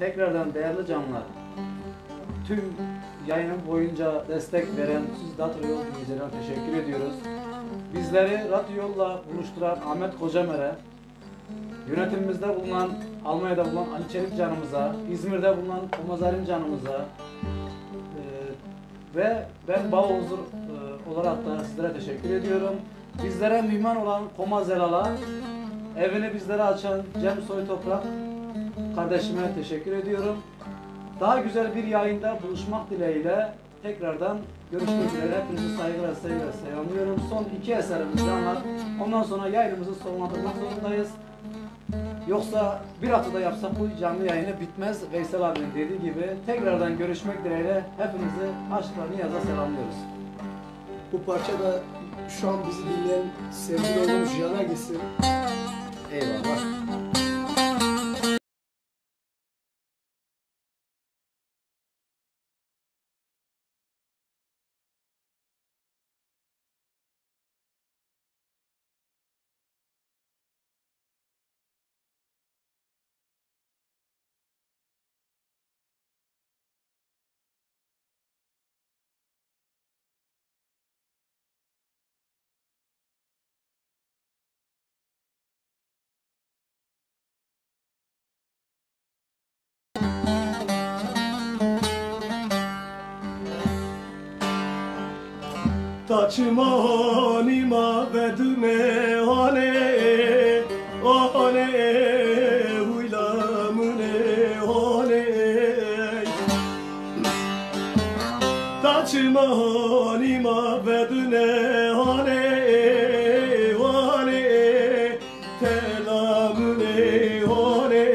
tekrardan değerli canlar, tüm yayının boyunca destek veren siz Radyo Yol dinleyicilerine teşekkür ediyoruz. Bizleri Radyo Yol'la buluşturan Ahmet Kocamer'e, yönetimimizde bulunan, Almanya'da bulunan Ali Çelik canımıza, İzmir'de bulunan Komazarin canımıza ve ben Bağozur olarak da sizlere teşekkür ediyorum. Bizlere mihman olan Komazelal'a, evini bizlere açan Cem Soytoprak kardeşime teşekkür ediyorum. Daha güzel bir yayında buluşmak dileğiyle tekrardan görüşmek üzere. Hepinizi saygıyla selamlıyorum. Son iki eserimiz var. Ondan sonra yayınımızı sonlandırmak zorundayız. Yoksa bir haftada yapsak bu canlı yayını bitmez. Veysel abinin dediği gibi tekrardan görüşmek dileğiyle hepinizi aşkla niyaza selamlıyoruz. Bu parça da şu an bizi dinleyen sevgili oğlum Cihan'a gitsin. Eyvallah. Taçmanima vedune hane hane huylamune hane Taçmanima vedune hane hane telamune hane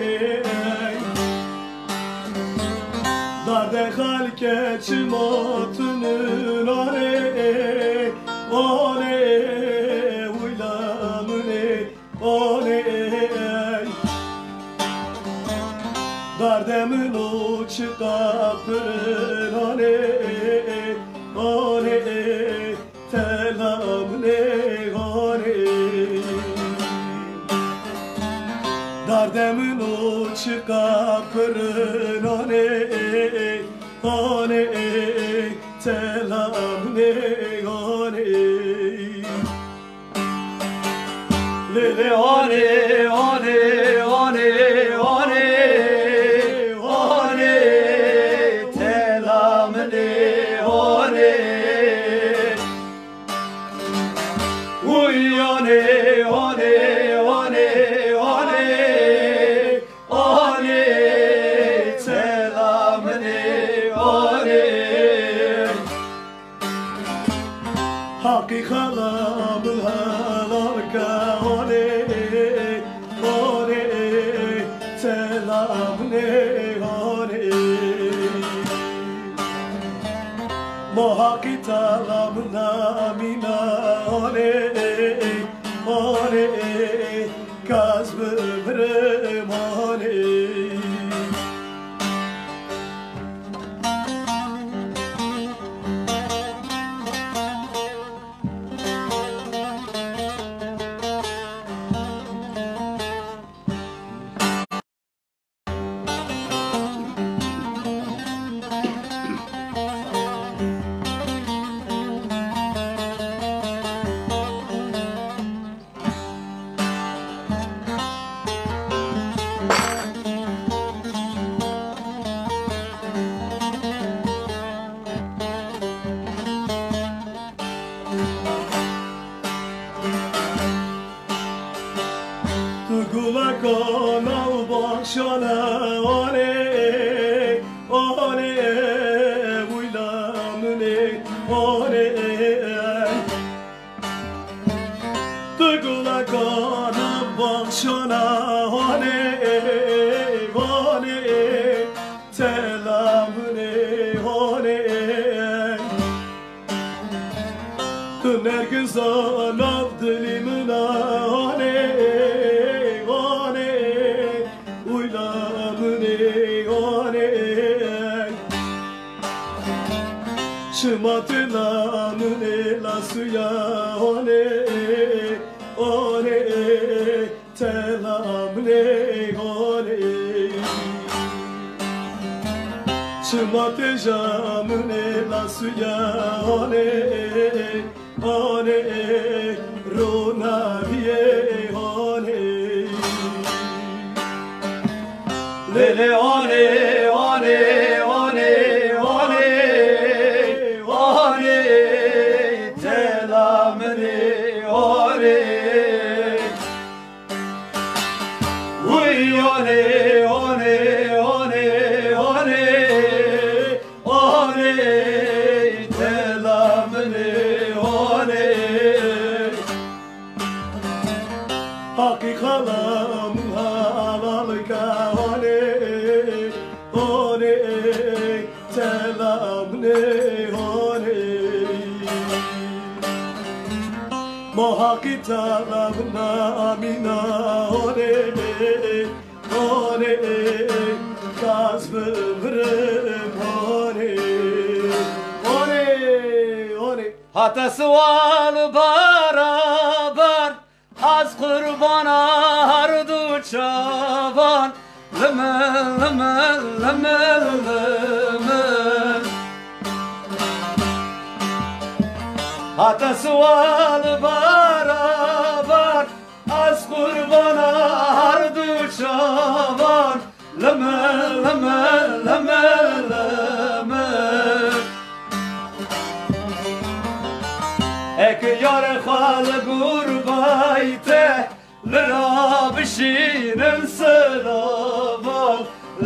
Darde halke çımatının hane Ane uylamune ane Dardemin uçu kapırın ane ane telamne ane Dardemin uçu kapırın ane ane telamne ane Lele ane ane ane ane ane telamne ane Uy ane ane ane ane ane telamne ane Hakikalamın halalka ane ane telamne ane Muhakkitalamın amina ane ane kazmırım ane Gulakona başana ane ane uylamne ane Gulakona başana ane ane telamne ane Nergiz alav dilimina ane Şımatılanın elasuya one one telamne one Çımate jamune la suya one one rona vie one Lele one one one one one telamne one Uy one one one one one telamne one Hakikalam halalka one one telamne one Mohakitalamna amina one one kazmırım one one one Hatası var beraber az kurbana hardu çaban Lemel lemel lemel lemel Hatası var beraber az kurbana hardu çaban Lemel lemel lemel lemel Ek yar khal gurbayte lera bişinin selavan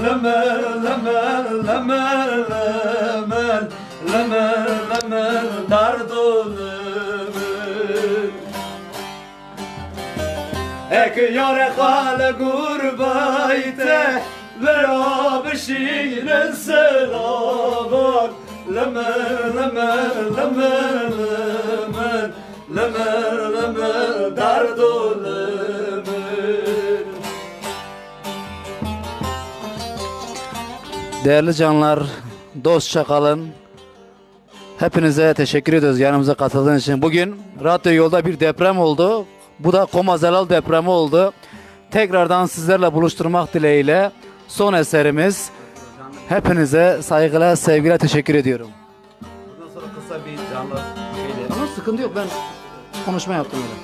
Lemel lemel lemel lemel lemel lemel dardo lemel Ek yar khal gurbayte lera bişinin selavan Lemel lemel lemel lemel lemel lemel dardo lemel Değerli canlar, dostça kalın. Hepinize teşekkür ediyoruz yanımıza katıldığınız için. Bugün radyo yolda bir deprem oldu. Bu da Koma Zelal depremi oldu. Tekrardan sizlerle buluşturmak dileğiyle son eserimiz. Hepinize saygıyla, sevgiyle teşekkür ediyorum. Bundan sonra kısa bir canlı şeyle. Ama sıkıntı yok, ben konuşma yaptım öyle.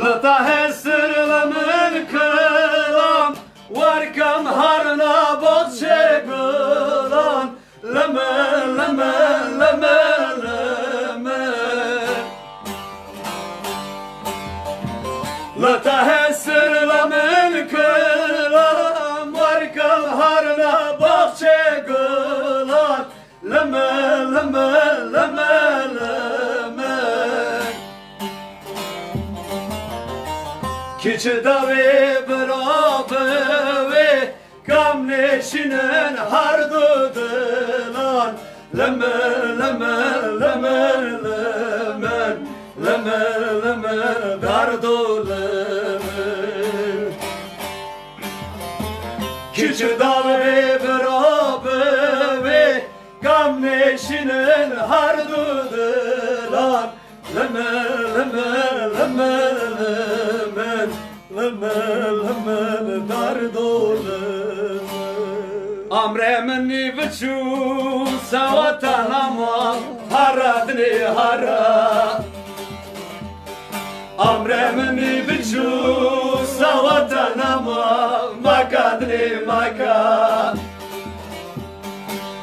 Lata hesirlemin kılam Varkam harna bozşe kılan Lemel lemel lemel lemel Lata hesirlemin kılam Varkam harna bozşe kılan Lemel lemel lemel lemel Kiçi davi berabe Kam neşinen hardıdılar Lemel lemel lemel lemel Lemel lemel dardo lemel Kiçi davi berabe Kam neşinen hardıdılar Lemel lemel lemel lemel Lemel lemel dardo lemel Amremni biçu savatanama haradni hara Amremni biçu savatanama makadni maka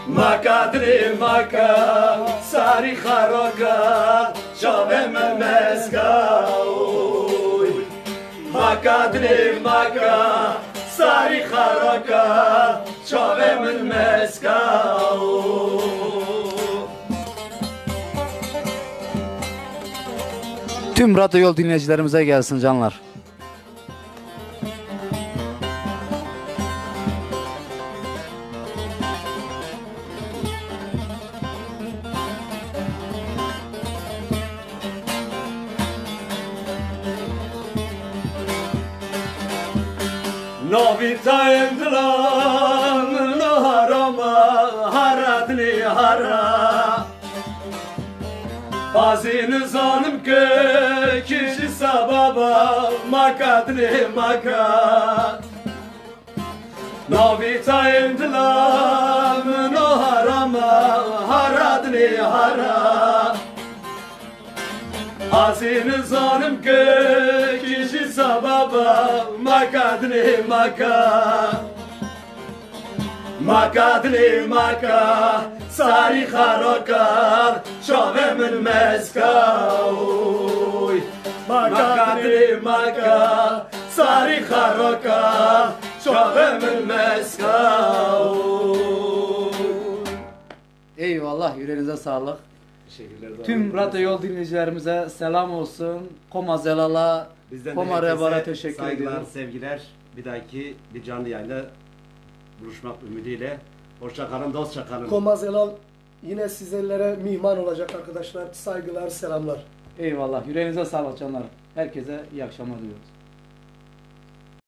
Makadri maka sari kharoka Shavem meska Makadri maka sari kharoka Shavem meska Tüm radyo yol dinleyicilerimize gelsin canlar. Novita endlan no harama haradni hara Bazı zanım ke kişi sababa makadni maka Navita indilam no harama haradni hara Azin zanım ke kişi sababa makadni maka Makadni maka sari kharaka şavemin mezkaoy Makadni maka sari kharaka şavemin mezkaoy Eyvallah, yüreğinize sağlık. Teşekkürler. Tüm radyo yol dinleyicilerimize selam olsun. Koma Zelal'a, Bizden de Koma herkese Rebar'a teşekkür saygılar, ediyorum. sevgiler. Bir dahaki bir canlı yayında buluşmak ümidiyle. Hoşça kalın, dostça kalın. Koma Zelal yine sizlere mihman olacak arkadaşlar. Saygılar, selamlar. Eyvallah, yüreğinize sağlık canlarım. Herkese iyi akşamlar diliyoruz.